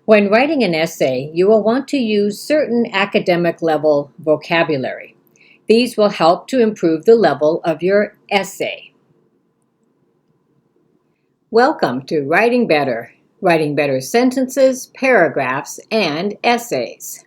When writing an essay, you will want to use certain academic level vocabulary. These will help to improve the level of your essay. Welcome to writing better sentences, paragraphs, and essays.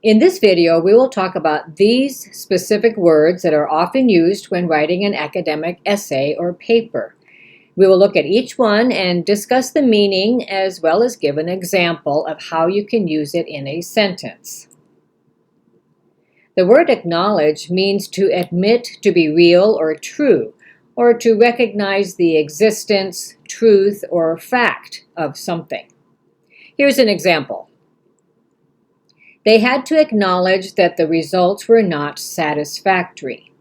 In this video, we will talk about these specific words that are often used when writing an academic essay or paper. We will look at each one and discuss the meaning as well as give an example of how you can use it in a sentence. The word acknowledge means to admit to be real or true, or to recognize the existence, truth, or fact of something. Here's an example. They had to acknowledge that the results were not satisfactory.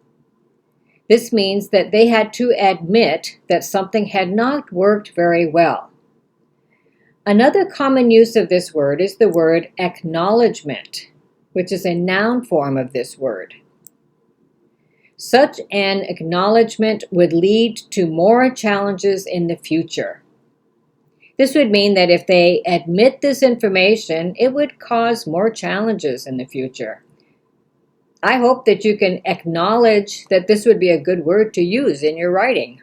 This means that they had to admit that something had not worked very well. Another common use of this word is the word acknowledgement, which is a noun form of this word. Such an acknowledgement would lead to more challenges in the future. This would mean that if they admit this information, it would cause more challenges in the future. I hope that you can acknowledge that this would be a good word to use in your writing.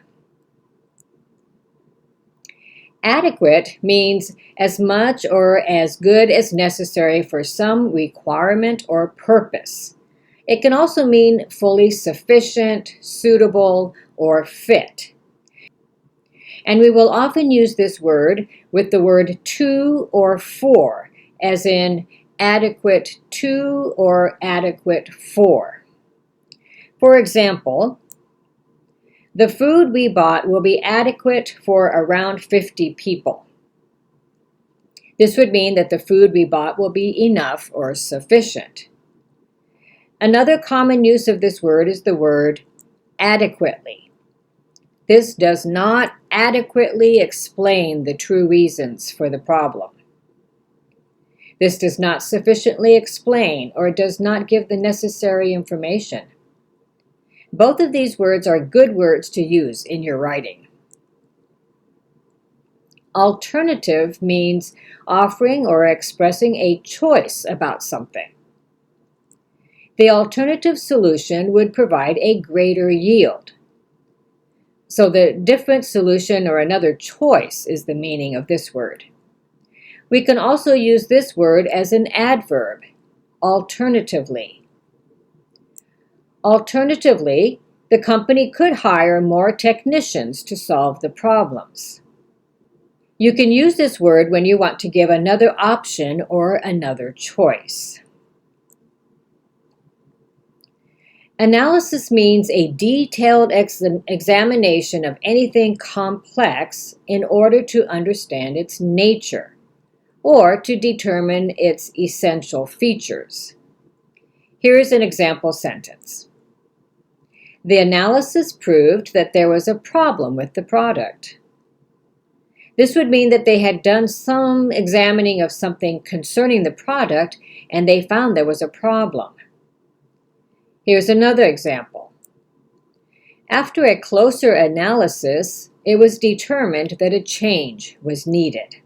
Adequate means as much or as good as necessary for some requirement or purpose. It can also mean fully sufficient, suitable, or fit. And we will often use this word with the word to or for, as in adequate to or adequate for. For example, the food we bought will be adequate for around 50 people. This would mean that the food we bought will be enough or sufficient. Another common use of this word is the word adequately. This does not adequately explain the true reasons for the problem. This does not sufficiently explain or does not give the necessary information. Both of these words are good words to use in your writing. Alternative means offering or expressing a choice about something. The alternative solution would provide a greater yield. So the different solution or another choice is the meaning of this word. We can also use this word as an adverb, alternatively. Alternatively, the company could hire more technicians to solve the problems. You can use this word when you want to give another option or another choice. Analysis means a detailed examination of anything complex in order to understand its nature, or to determine its essential features. Here is an example sentence. The analysis proved that there was a problem with the product. This would mean that they had done some examining of something concerning the product and they found there was a problem. Here's another example. After a closer analysis, it was determined that a change was needed.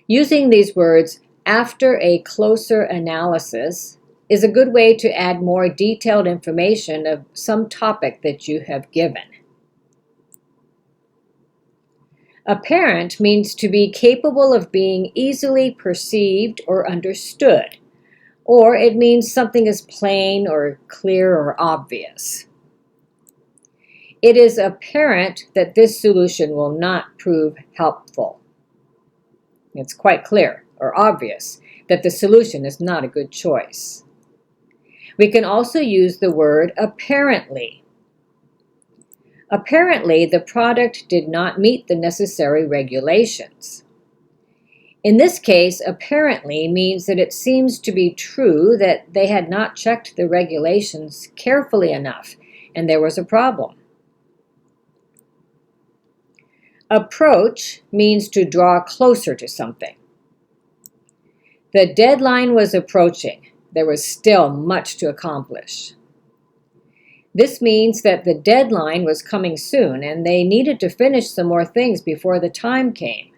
Using these words, after a closer analysis, is a good way to add more detailed information of some topic that you have given. Apparent means to be capable of being easily perceived or understood, or it means something is plain or clear or obvious. It is apparent that this solution will not prove helpful. It's quite clear or obvious that the solution is not a good choice. We can also use the word apparently. Apparently, the product did not meet the necessary regulations. In this case, apparently means that it seems to be true that they had not checked the regulations carefully enough, and there was a problem. Approach means to draw closer to something. The deadline was approaching. There was still much to accomplish. This means that the deadline was coming soon and they needed to finish some more things before the time came.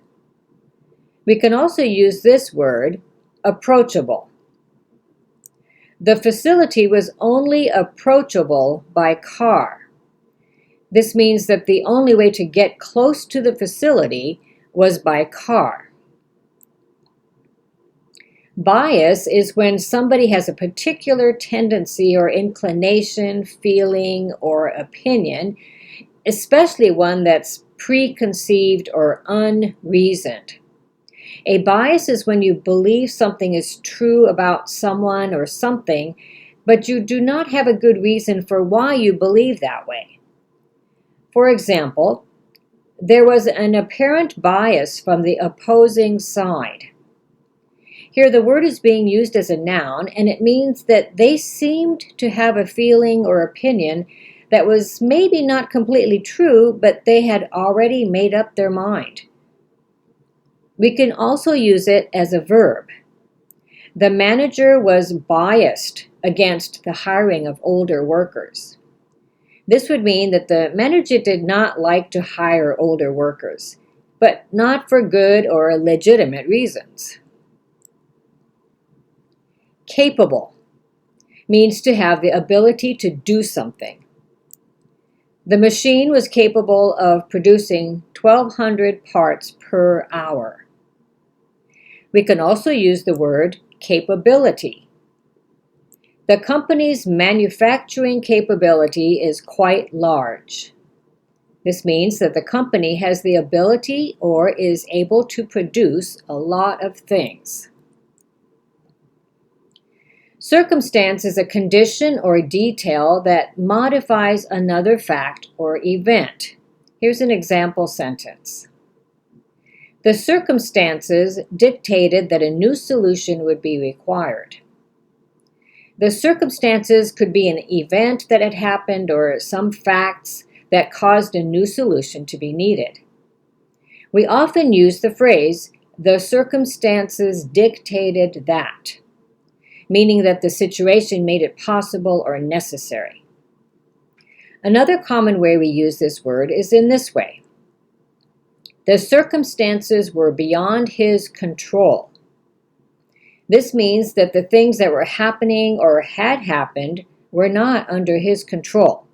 We can also use this word, approachable. The facility was only approachable by car. This means that the only way to get close to the facility was by car. Bias is when somebody has a particular tendency or inclination, feeling, or opinion, especially one that's preconceived or unreasoned. A bias is when you believe something is true about someone or something, but you do not have a good reason for why you believe that way. For example, there was an apparent bias from the opposing side. Here the word is being used as a noun, and it means that they seemed to have a feeling or opinion that was maybe not completely true, but they had already made up their mind. We can also use it as a verb. The manager was biased against the hiring of older workers. This would mean that the manager did not like to hire older workers, but not for good or legitimate reasons. Capable means to have the ability to do something. The machine was capable of producing 1,200 parts per hour. We can also use the word capability. The company's manufacturing capability is quite large. This means that the company has the ability or is able to produce a lot of things. Circumstance is a condition or detail that modifies another fact or event. Here's an example sentence. The circumstances dictated that a new solution would be required. The circumstances could be an event that had happened or some facts that caused a new solution to be needed. We often use the phrase, the circumstances dictated that, meaning that the situation made it possible or necessary. Another common way we use this word is in this way. The circumstances were beyond his control. This means that the things that were happening or had happened were not under his control.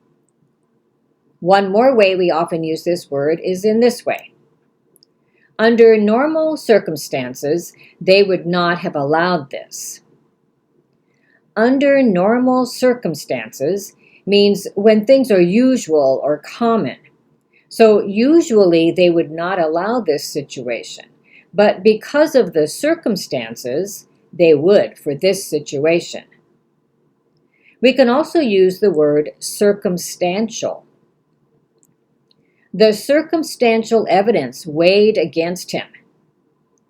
One more way we often use this word is in this way. Under normal circumstances, they would not have allowed this. Under normal circumstances means when things are usual or common. So usually they would not allow this situation, but because of the circumstances, they would for this situation. We can also use the word circumstantial. The circumstantial evidence weighed against him.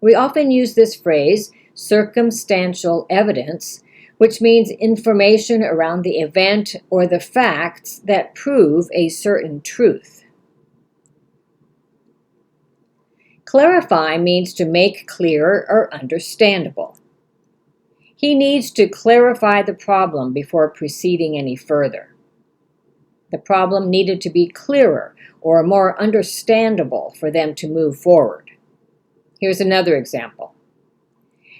We often use this phrase, circumstantial evidence, which means information around the event or the facts that prove a certain truth. Clarify means to make clear or understandable. He needs to clarify the problem before proceeding any further. The problem needed to be clearer or more understandable for them to move forward. Here's another example.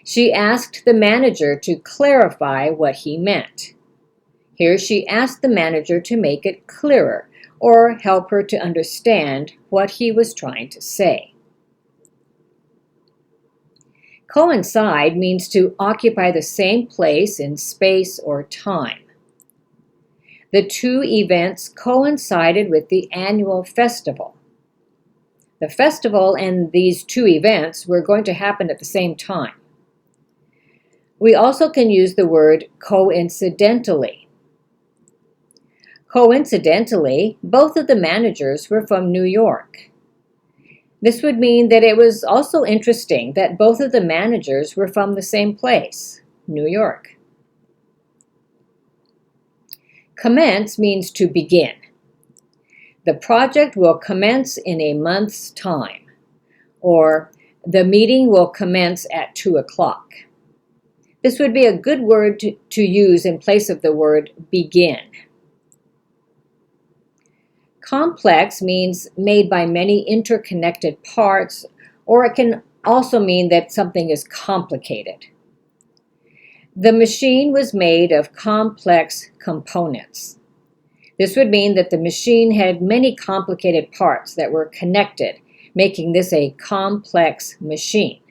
She asked the manager to clarify what he meant. Here she asked the manager to make it clearer or help her to understand what he was trying to say. Coincide means to occupy the same place in space or time. The two events coincided with the annual festival. The festival and these two events were going to happen at the same time. We also can use the word coincidentally. Coincidentally, both of the managers were from New York. This would mean that it was also interesting that both of the managers were from the same place, New York. Commence means to begin. The project will commence in a month's time, or the meeting will commence at 2 o'clock. This would be a good word to use in place of the word begin. Complex means made by many interconnected parts, or it can also mean that something is complicated. The machine was made of complex components. This would mean that the machine had many complicated parts that were connected, making this a complex machine.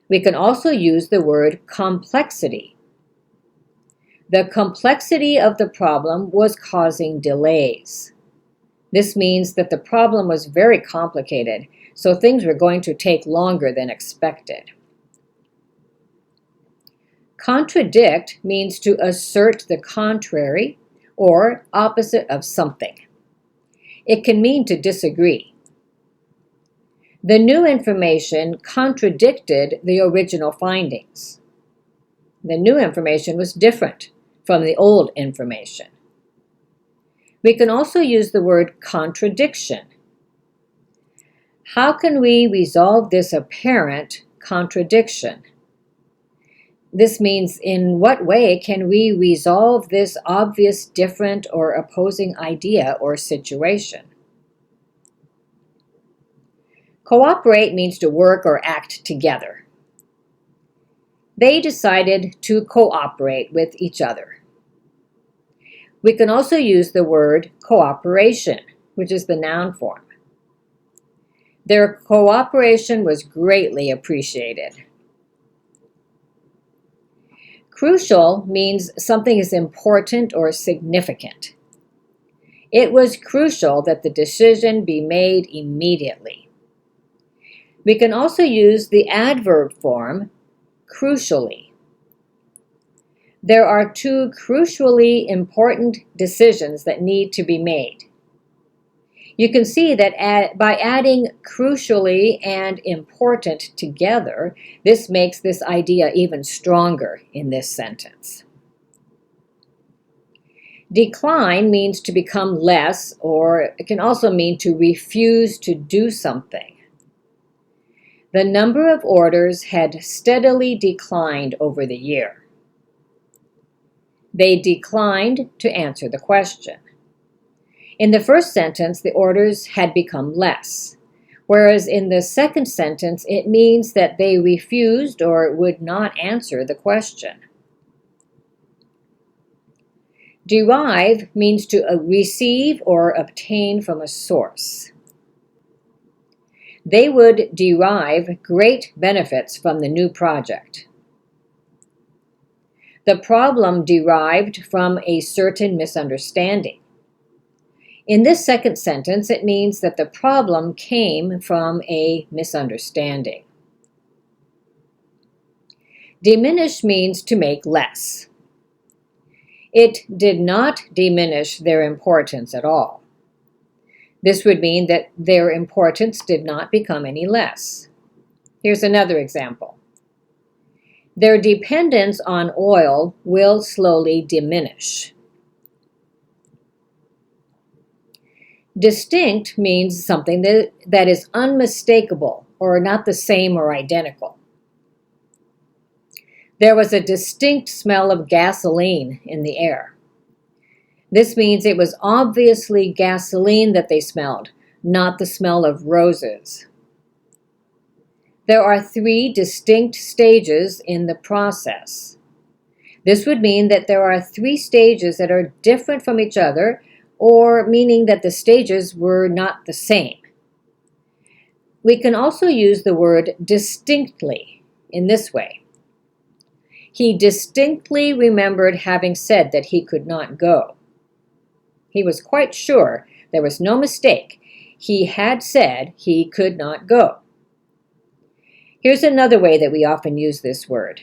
We can also use the word complexity. The complexity of the problem was causing delays. This means that the problem was very complicated, so things were going to take longer than expected. Contradict means to assert the contrary or opposite of something. It can mean to disagree. The new information contradicted the original findings. The new information was different from the old information. We can also use the word contradiction. How can we resolve this apparent contradiction? This means, in what way can we resolve this obvious different or opposing idea or situation? Cooperate means to work or act together. They decided to cooperate with each other. We can also use the word cooperation, which is the noun form. Their cooperation was greatly appreciated. Crucial means something is important or significant. It was crucial that the decision be made immediately. We can also use the adverb form, crucially. There are two crucially important decisions that need to be made. You can see that by adding crucially and important together, this makes this idea even stronger in this sentence. Decline means to become less, or it can also mean to refuse to do something. The number of orders had steadily declined over the year. They declined to answer the question. In the first sentence, the orders had become less, whereas in the second sentence, it means that they refused or would not answer the question. Derive means to receive or obtain from a source. They would derive great benefits from the new project. The problem derived from a certain misunderstanding. In this second sentence, it means that the problem came from a misunderstanding. Diminish means to make less. It did not diminish their importance at all. This would mean that their importance did not become any less. Here's another example. Their dependence on oil will slowly diminish. Distinct means something that is unmistakable or not the same or identical. There was a distinct smell of gasoline in the air. This means it was obviously gasoline that they smelled, not the smell of roses. There are 3 distinct stages in the process. This would mean that there are 3 stages that are different from each other, or meaning that the stages were not the same. We can also use the word distinctly in this way. He distinctly remembered having said that he could not go. He was quite sure, there was no mistake. He had said he could not go. Here's another way that we often use this word.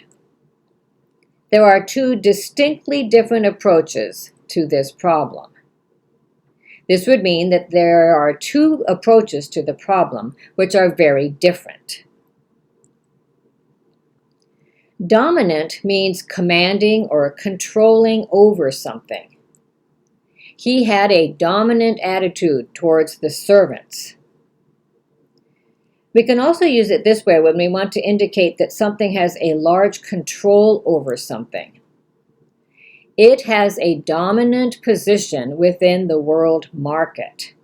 There are 2 distinctly different approaches to this problem. This would mean that there are 2 approaches to the problem which are very different. Dominant means commanding or controlling over something. He had a dominant attitude towards the servants. We can also use it this way when we want to indicate that something has a large control over something. It has a dominant position within the world market.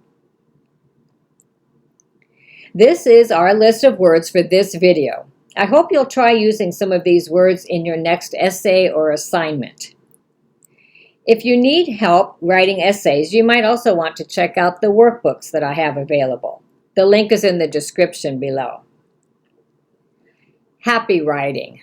This is our list of words for this video. I hope you'll try using some of these words in your next essay or assignment. If you need help writing essays, you might also want to check out the workbooks that I have available. The link is in the description below. Happy writing!